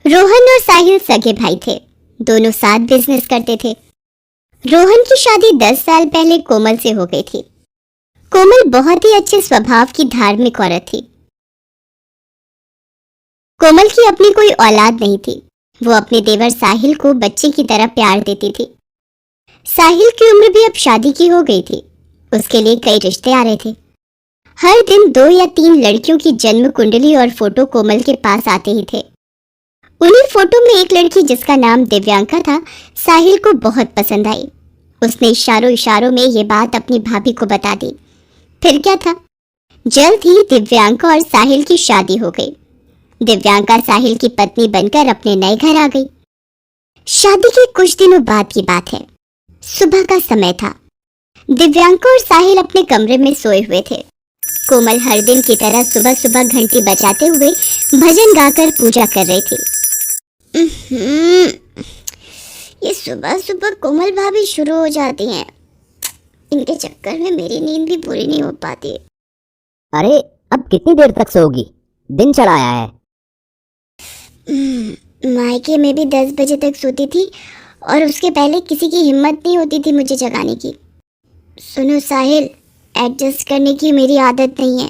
रोहन और साहिल सगे भाई थे। दोनों साथ बिजनेस करते थे। रोहन की शादी 10 साल पहले कोमल से हो गई थी। कोमल बहुत ही अच्छे स्वभाव की धार्मिक औरत थी। कोमल की अपनी कोई औलाद नहीं थी। वो अपने देवर साहिल को बच्चे की तरह प्यार देती थी। साहिल की उम्र भी अब शादी की हो गई थी। उसके लिए कई रिश्ते आ रहे थे। हर दिन 2 या 3 लड़कियों की जन्म कुंडली और फोटो कोमल के पास आते ही थे। उन्हीं फोटो में एक लड़की जिसका नाम दिव्यांका था, साहिल को बहुत पसंद आई। उसने इशारों इशारों में ये बात अपनी भाभी को बता दी। फिर क्या था, जल्द ही दिव्यांका और साहिल की शादी हो गई। दिव्यांका साहिल की पत्नी बनकर अपने नए घर आ गई। शादी के कुछ दिनों बाद की बात है। सुबह का समय था। दिव्यांका और साहिल अपने कमरे में सोए हुए थे। कोमल हर दिन की तरह सुबह सुबह घंटी बजाते हुए भजन गाकर पूजा कर रही थी। ये सुबह सुबह कोमल भाभी शुरू हो जाती हैं। इनके चक्कर में मेरी नींद भी पूरी नहीं हो पाती। अरे अब कितनी देर तक सोओगी? दिन चढ़ आया है। मायके में भी 10 बजे तक सोती थी और उसके पहले किसी की हिम्मत नहीं होती थी मुझे जगाने की। सुनो साहिल, एडजस्ट करने की मेरी आदत नहीं है,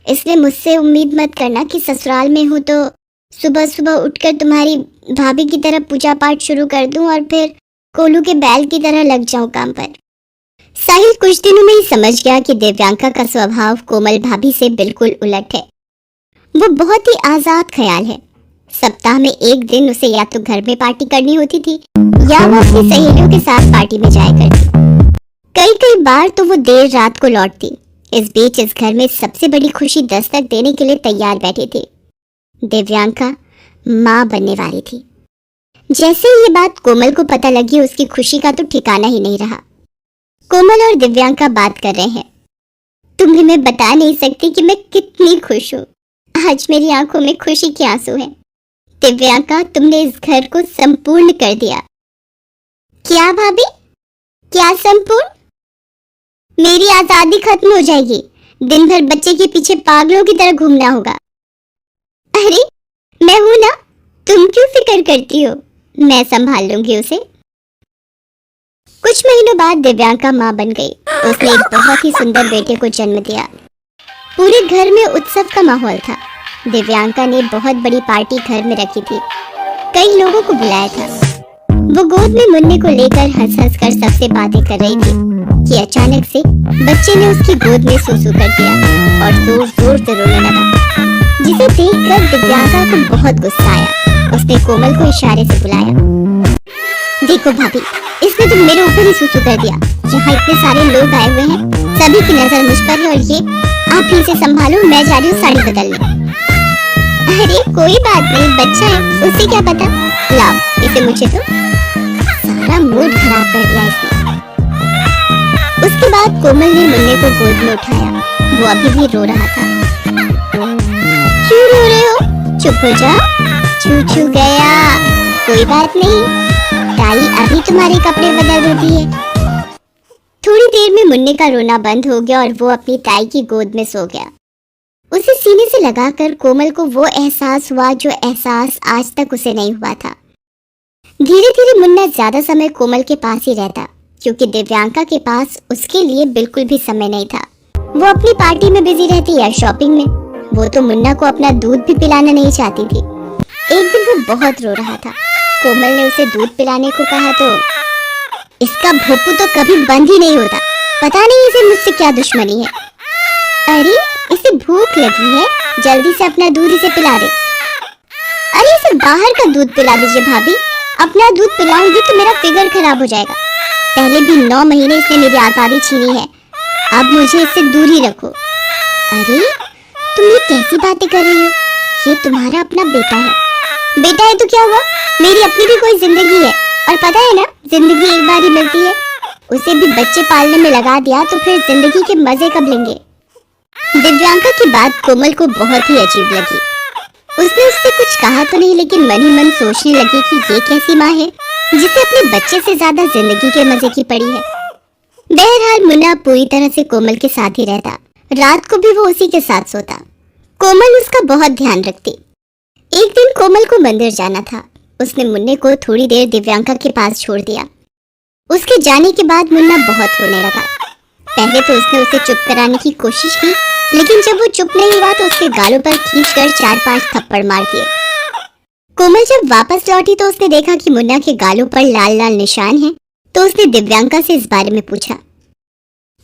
इसलिए मुझसे उम्मीद मत करना कि ससुराल में हूँ तो सुबह सुबह उठकर तुम्हारी भाभी की तरह पूजा पाठ शुरू कर दूं और फिर कोलू के बैल की तरह लग जाऊं काम पर। साहिल कुछ दिनों में ही समझ गया कि दिव्यांका का स्वभाव कोमल भाभी से बिल्कुल उलट है। वो बहुत ही आजाद ख्याल है। सप्ताह में एक दिन उसे या तो घर में पार्टी करनी होती थी या वो अपनी सहेलियों के साथ पार्टी में जाया करती। कई कई बार तो वो देर रात को लौटती। इस बीच इस घर में सबसे बड़ी खुशी दस्तक देने के लिए तैयार बैठी थी। दिव्यांका माँ बनने वाली थी। जैसे ये बात कोमल को पता लगी, उसकी खुशी का तो ठिकाना ही नहीं रहा। कोमल और दिव्यांका बात कर रहे हैं। तुम्हें मैं बता नहीं सकती कि मैं कितनी खुश हूँ। आज मेरी आंखों में खुशी के आंसू हैं। दिव्यांका, तुमने इस घर को संपूर्ण कर दिया। क्या भाभी? क्या संपूर्ण? मेरी आजादी खत्म हो जाएगी। दिन भर बच्चे के पीछे पागलों की तरह घूमना होगा। अरे मैं हूं ना, तुम क्यों फिक्र करती हो? मैं संभाल लूंगी उसे। कुछ महीनों बाद दिव्यांका माँ बन गई। उसने एक बहुत ही सुंदर बेटे को जन्म दिया। पूरे घर में उत्सव का माहौल था। दिव्यांका ने बहुत बड़ी पार्टी घर में रखी थी। कई लोगों को बुलाया था। वो गोद में मुन्ने को लेकर हंस हंस कर सबसे बातें कर रही थी कि अचानक से बच्चे ने उसकी गोद में सूसू कर दिया और जोर जोर से रोने लगा, जिसे देखकर दिव्यांका को बहुत गुस्सा आया। उसने कोमल को इशारे से बुलाया। देखो भाभी, इसने तो मेरे ऊपर ही सूसू कर दिया। यहाँ इतने सारे लोग आए हुए हैं, सभी की नजर मुझ पर है और ये आप ही से संभालो, मैं जा रही हूँ साड़ी बदलने। अरे कोई बात नहीं, बच्चा है, उसे क्या पता। लाओ इसे मुझे दो। सारा मूड खराब कर दिया इसने। उसके बाद कोमल ने मुन्ने को गोद में उठाया। वो अभी भी रो रहा था। क्यों रो रहे हो? चुप हो जाओ। छू छू गया। कोई बात नहीं, ताई अभी तुम्हारे कपड़े बदल देती है। थोड़ी देर में मुन्ने का रोना बंद हो गया और वो अपनी ताई की गोद में सो गया। उसे सीने से लगाकर कोमल को वो एहसास हुआ जो एहसास आज तक उसे नहीं हुआ था। धीरे धीरे मुन्ना ज्यादा समय कोमल के पास ही रहता, क्योंकि दिव्यांका के पास उसके लिए बिल्कुल भी समय नहीं था। वो अपनी पार्टी में बिजी रहती या शॉपिंग में। वो तो मुन्ना को अपना दूध भी पिलाना नहीं चाहती थी। एक दिन वो बहुत रो रहा था। कोमल ने उसे दूध पिलाने को कहा तो इसका भोपू तो कभी बंद ही नहीं होता। पता नहीं इसे मुझसे क्या दुश्मनी है। अरे इसे भूख लगी है, जल्दी से अपना दूध इसे पिला दे। अरे इसे बाहर का दूध पिला दीजिए भाभी। अपना दूध पिलाऊंगी तो मेरा फिगर खराब हो जाएगा। पहले भी 9 महीने इसने मेरी आजादी छीनी है, अब मुझे इससे दूर ही रखो। अरे तुम ये कैसी बातें कर रही हो? ये तुम्हारा अपना बेटा है। बेटा है तो क्या हुआ, मेरी अपनी भी कोई जिंदगी है और पता है ना, जिंदगी एक बार ही मिलती है। उसे भी बच्चे पालने में लगा दिया तो फिर जिंदगी के मजे कब लेंगे? दिव्यांका की बात कोमल को बहुत ही अजीब लगी। उसने उससे कुछ कहा तो नहीं, लेकिन मन ही मन सोचने लगी कि ये कैसी माँ है जिसे अपने बच्चे से ज्यादा जिंदगी के मजे की पड़ी है। बहरहाल मुन्ना पूरी तरह से कोमल के साथ ही रहता। रात को भी वो उसी के साथ सोता। कोमल उसका बहुत ध्यान रखती। एक दिन कोमल को मंदिर जाना था। उसने मुन्ने को थोड़ी देर दिव्यांका के पास छोड़ दिया। उसके जाने के बाद मुन्ना बहुत रोने लगा। पहले तो उसने उसे चुप कराने की कोशिश की, लेकिन जब वो चुप नहीं हुआ तो उसके गालों पर खींचकर 4-5 थप्पड़ मार दिए। कोमल जब वापस लौटी तो उसने देखा कि मुन्ना के गालों पर लाल लाल निशान हैं, तो उसने दिव्यांका से इस बारे में पूछा।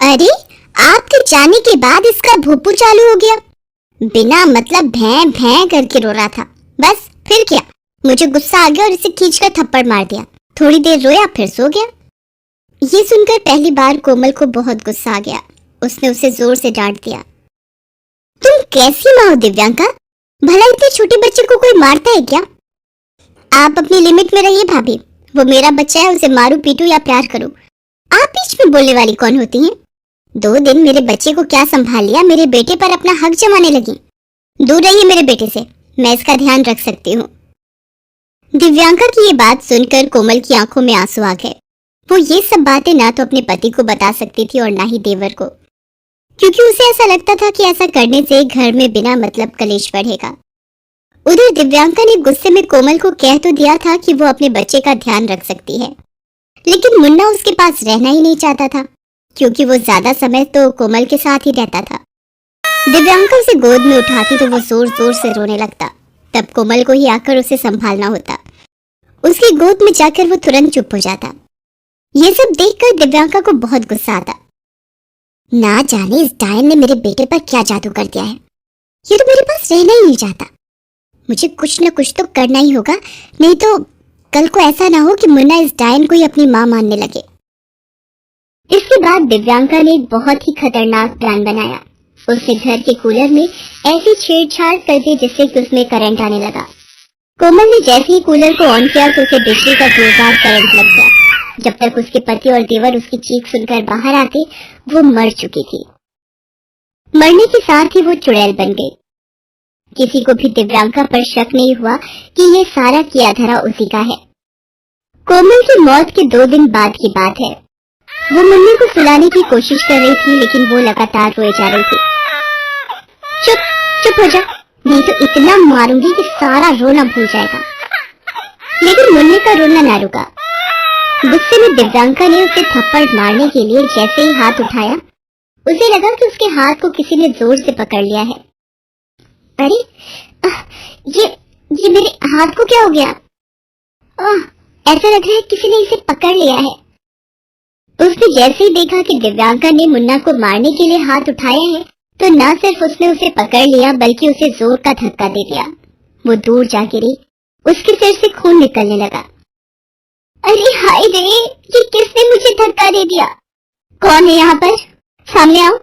अरे, आपके जाने के बाद इसका भोपू चालू हो गया। बिना मतलब भैं भैं करके रो रहा था। बस फिर क्या, मुझे गुस्सा आ गया और इसे खींचकर थप्पड़ मार दिया। थोड़ी देर रोया फिर सो गया। ये सुनकर पहली बार कोमल को बहुत गुस्सा आ गया। उसने उसे जोर से डांट दिया। तुम कैसी माँ हो दिव्यांका? भला इतने छोटे बच्चे को कोई मारता है क्या? आप अपनी लिमिट में रहिए भाभी। वो मेरा बच्चा है, उसे मारू पीटू या प्यार करूं। आप बीच में बोलने वाली कौन होती हैं? 2 दिन मेरे बच्चे को क्या संभाल लिया, मेरे बेटे पर अपना हक जमाने लगी। दूर रहिए मेरे बेटे से, मैं इसका ध्यान रख सकती हूँ। दिव्यांका की ये बात सुनकर कोमल की आंखों में आंसू आ गए। वो ये सब बातें ना तो अपने पति को बता सकती थी और ना ही देवर को, क्योंकि उसे ऐसा लगता था कि ऐसा करने से घर में बिना मतलब कलेश बढ़ेगा। उधर दिव्यांका ने गुस्से में कोमल को कह तो दिया था कि वो अपने बच्चे का ध्यान रख सकती है, लेकिन मुन्ना उसके पास रहना ही नहीं चाहता था, क्योंकि वो ज्यादा समय तो कोमल के साथ ही रहता था। दिव्यांका उसे गोद में उठाती तो वो जोर जोर से रोने लगता। तब कोमल को ही आकर उसे संभालना होता। उसकी गोद में जाकर वो तुरंत चुप हो जाता। ये सब देखकर दिव्यांका को बहुत गुस्सा आता। ना जाने इस डायन ने मेरे बेटे पर क्या जादू कर दिया है। ये तो मेरे पास रहना ही नहीं चाहता। मुझे कुछ न कुछ तो करना ही होगा, नहीं तो कल को ऐसा ना हो कि मुन्ना इस डायन को ही अपनी मां मानने लगे। इसके बाद दिव्यांका ने एक बहुत ही खतरनाक प्लान बनाया। उसने घर के कूलर में ऐसी छेड़छाड़ कर दी जिससे कि उसमें करंट आने लगा। कोमल ने जैसे ही कूलर को ऑन किया तो उसे बिजली का जोरदार करंट लग गया। जब तक उसके पति और देवर उसकी चीख सुनकर बाहर आते, वो मर चुकी थी। मरने के साथ ही वो चुड़ैल बन गई। किसी को भी दिव्यांका पर शक नहीं हुआ कि ये सारा किया धरा उसी का है। कोमल की मौत के 2 दिन बाद की बात है। वो मुन्नी को सुलाने की कोशिश कर रही थी, लेकिन वो लगातार रोए जा रही थी। चुप चुप हो जा, नहीं तो इतना मारूंगी कि सारा रोना भूल जाएगा। लेकिन मुन्नी का रोना ना रुका। गुस्से में दिव्यांका ने उसे थप्पड़ मारने के लिए जैसे ही हाथ उठाया, उसे लगा कि उसके हाथ को किसी ने जोर से पकड़ लिया है। अरे, ये मेरे हाथ को क्या हो गया? ऐसा लग रहा है किसी ने इसे पकड़ लिया है। उसने जैसे ही देखा कि दिव्यांका ने मुन्ना को मारने के लिए हाथ उठाया है, तो न सिर्फ उसने उसे पकड़ लिया बल्कि उसे जोर का धक्का दे दिया। वो दूर जा गिरी। उसके सिर से खून निकलने लगा। अरे हाय रे, ये किसने मुझे धक्का दे दिया? कौन है यहाँ पर? सामने आओ।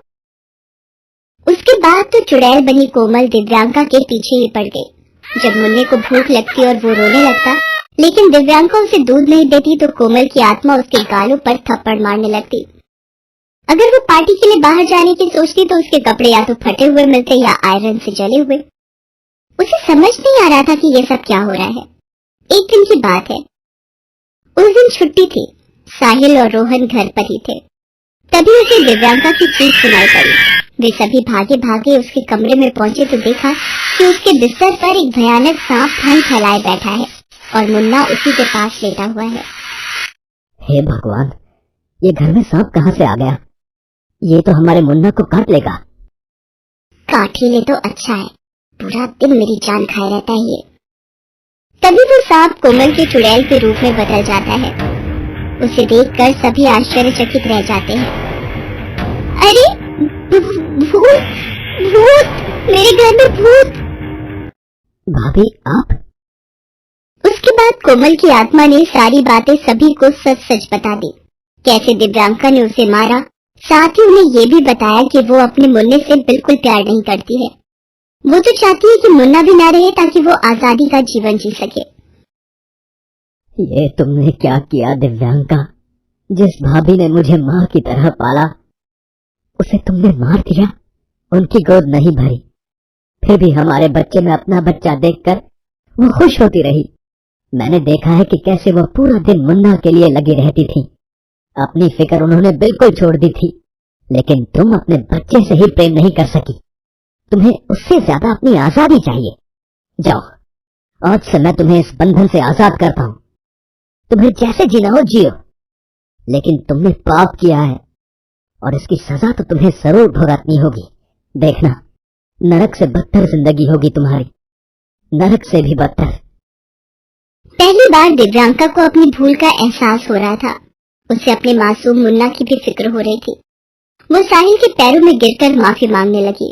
उसके बाद तो चुड़ैल बनी कोमल दिव्यांका के पीछे ही पड़ गई। जब मुन्ने को भूख लगती और वो रोने लगता, लेकिन दिव्यांका उसे दूध नहीं देती, तो कोमल की आत्मा उसके गालों पर थप्पड़ मारने लगती। अगर वो पार्टी के लिए बाहर जाने की सोचती तो उसके कपड़े या तो फटे हुए मिलते या आयरन से जले हुए। उसे समझ नहीं आ रहा था कि ये सब क्या हो रहा है। एक दिन की बात है। उस दिन छुट्टी थी। साहिल और रोहन घर पर ही थे। तभी उसे दिव्यांका की चीख सुनाई पड़ी। वे सभी भागे भागे उसके कमरे में पहुंचे तो देखा कि उसके बिस्तर पर एक भयानक सांप फन फैलाए बैठा है और मुन्ना उसी के पास लेटा हुआ है। हे भगवान, ये घर में सांप कहाँ से आ गया? ये तो हमारे मुन्ना को काट लेगा। काट ही ले तो अच्छा है, पूरा दिन मेरी जान खाए रहता है ये। तभी वो सांप कोमल के चुड़ैल के रूप में बदल जाता है। उसे देखकर सभी आश्चर्यचकित रह जाते हैं। अरे भूत, भूत, मेरे घर में भूत। भाभी आप? उसके बाद कोमल की आत्मा ने सारी बातें सभी को सच सच बता दी। कैसे दिव्यांका ने उसे मारा, साथ ही उन्हें ये भी बताया कि वो अपने मुन्ने से बिल्कुल प्यार नहीं करती है। वो तो चाहती है कि मुन्ना भी ना रहे ताकि वो आजादी का जीवन जी सके। ये तुमने क्या किया दिव्यांका? जिस भाभी ने मुझे माँ की तरह पाला, उसे तुमने मार दिया, उनकी गोद नहीं भरी। फिर भी हमारे बच्चे में अपना बच्चा देखकर वो खुश होती रही। मैंने देखा है कि कैसे वो पूरा दिन मुन्ना के लिए लगी रहती थी। अपनी फिक्र उन्होंने बिल्कुल छोड़ दी थी। लेकिन तुम अपने बच्चे से ही प्रेम नहीं कर सकी। तुम्हें उससे ज्यादा अपनी आजादी चाहिए। जाओ, आज से मैं तुम्हें इस बंधन से आजाद करता हूं। तुम्हें जैसे जीना हो जियो, लेकिन तुमने पाप किया है और इसकी सजा तो तुम्हें जरूर भुगतनी होगी। देखना, नरक से बदतर जिंदगी होगी तुम्हारी, नरक से भी बदतर। पहली बार दिव्यांका को अपनी भूल का एहसास हो रहा था। उसे अपने मासूम मुन्ना की भी फिक्र हो रही थी। वो साहिल के पैरों में गिरकर माफी मांगने लगी।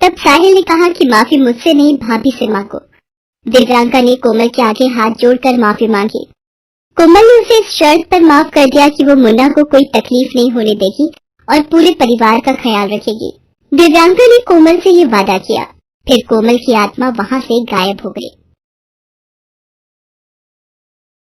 तब साहिल ने कहा कि माफी मुझसे नहीं, भाभी से मांगो। दिव्यांका ने कोमल के आगे हाथ जोड़कर माफी मांगी। कोमल ने उसे इस शर्त पर माफ कर दिया कि वो मुन्ना को कोई तकलीफ नहीं होने देगी और पूरे परिवार का ख्याल रखेगी। दिव्यांका ने कोमल से ये वादा किया। फिर कोमल की आत्मा वहां से गायब हो गई।